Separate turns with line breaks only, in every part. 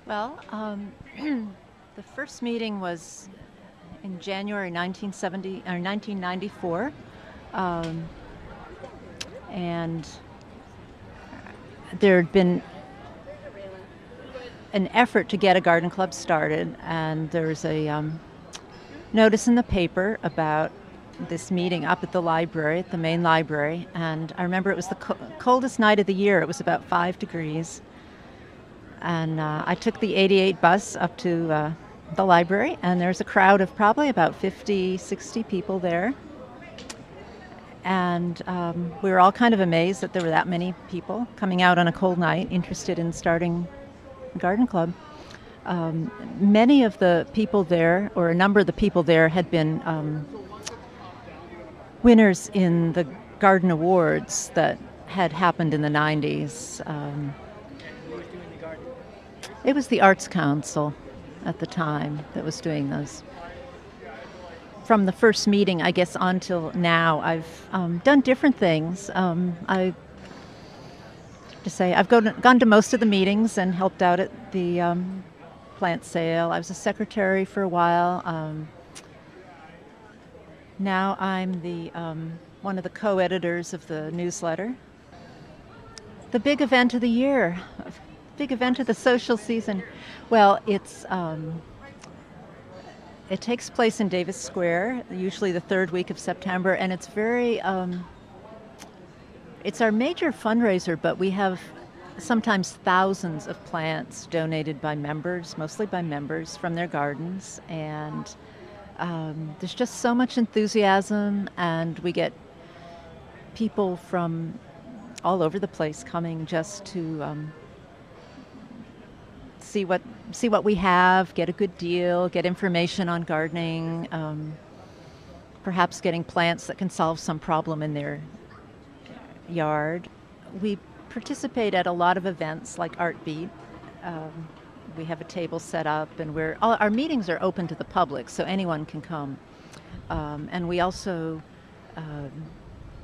Well, the first meeting was in January 1970 or 1994, um, and there had been an effort to get a garden club started, and there was a notice in the paper about this meeting up at the library, at the main library, and I remember it was the coldest night of the year. It was about 5 degrees. And I took the 88 bus up to the library, and there's a crowd of probably about 50, 60 people there. And we were all kind of amazed that there were that many people coming out on a cold night interested in starting a garden club. Many of the people there, or a number of the people there, had been winners in the garden awards that had happened in the 90s. It was the Arts Council at the time that was doing those. From the first meeting, I guess, until now, I've done different things. I've gone to most of the meetings and helped out at the plant sale. I was a secretary for a while. Now I'm the one of the co-editors of the newsletter. The big event of the year. Big event of the social season. Well, it takes place in Davis Square, usually the third week of September, and it's very, it's our major fundraiser, but we have sometimes thousands of plants donated by members, mostly by members from their gardens, and there's just so much enthusiasm, and we get people from all over the place coming just to see what we have, get a good deal, get information on gardening, perhaps getting plants that can solve some problem in their yard. We participate at a lot of events like ArtBeat. We have a table set up, and our meetings are open to the public, so anyone can come. And we also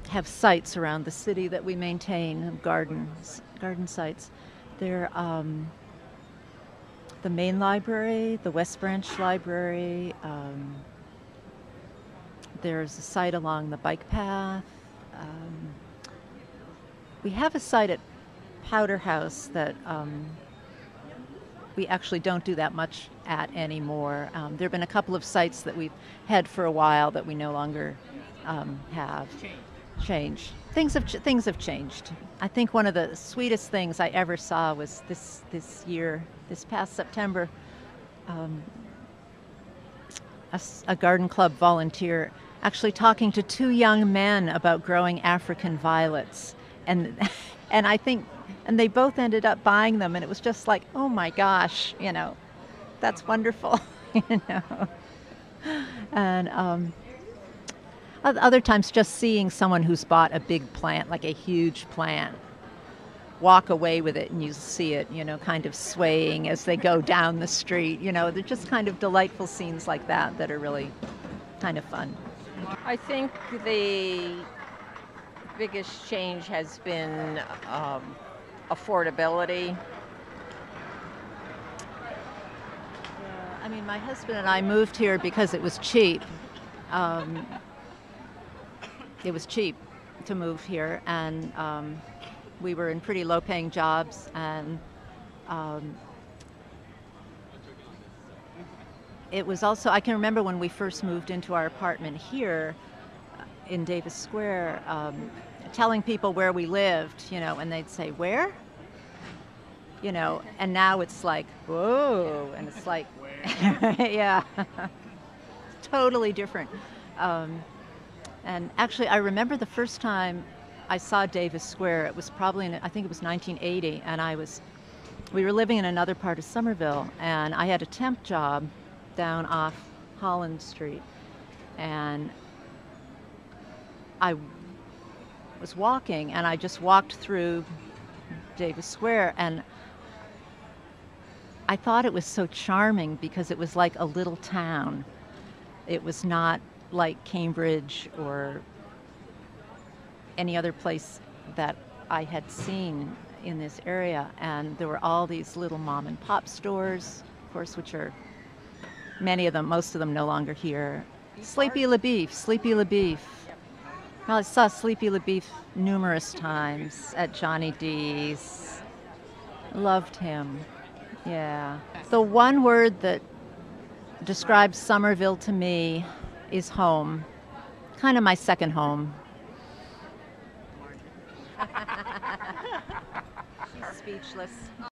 have sites around the city that we maintain, garden sites. They're the main library, the West Branch Library. There's a site along the bike path. We have a site at Powder House that we actually don't do that much at anymore. There have been a couple of sites that we've had for a while that we no longer have. Changed. Things have changed. I think one of the sweetest things I ever saw was this past September, a garden club volunteer actually talking to two young men about growing African violets, and I think, and they both ended up buying them, and it was just like, oh my gosh, that's wonderful, and other times just seeing someone who's bought a big plant, like a huge plant, walk away with it, and you see it, kind of swaying as they go down the street. They're just kind of delightful scenes like that are really kind of fun.
I think the biggest change has been affordability.
I mean, my husband and I moved here because it was cheap. It was cheap to move here, and we were in pretty low-paying jobs, and it was also, I can remember when we first moved into our apartment here in Davis Square, telling people where we lived, and they'd say, where? And now it's like, whoa, and it's like, yeah, totally different. And actually, I remember the first time I saw Davis Square. It was probably I think it was 1980, and we were living in another part of Somerville, and I had a temp job down off Holland Street, and I was walking, and I just walked through Davis Square, and I thought it was so charming because it was like a little town. It was not like Cambridge or any other place that I had seen. in this area, and there were all these little mom and pop stores, of course, which are many of them, most of them no longer here. Sleepy LaBeef, Sleepy LaBeef. Well, I saw Sleepy LaBeef numerous times at Johnny D's. Loved him. Yeah. The one word that describes Somerville to me is home. Kind of my second home. She's speechless.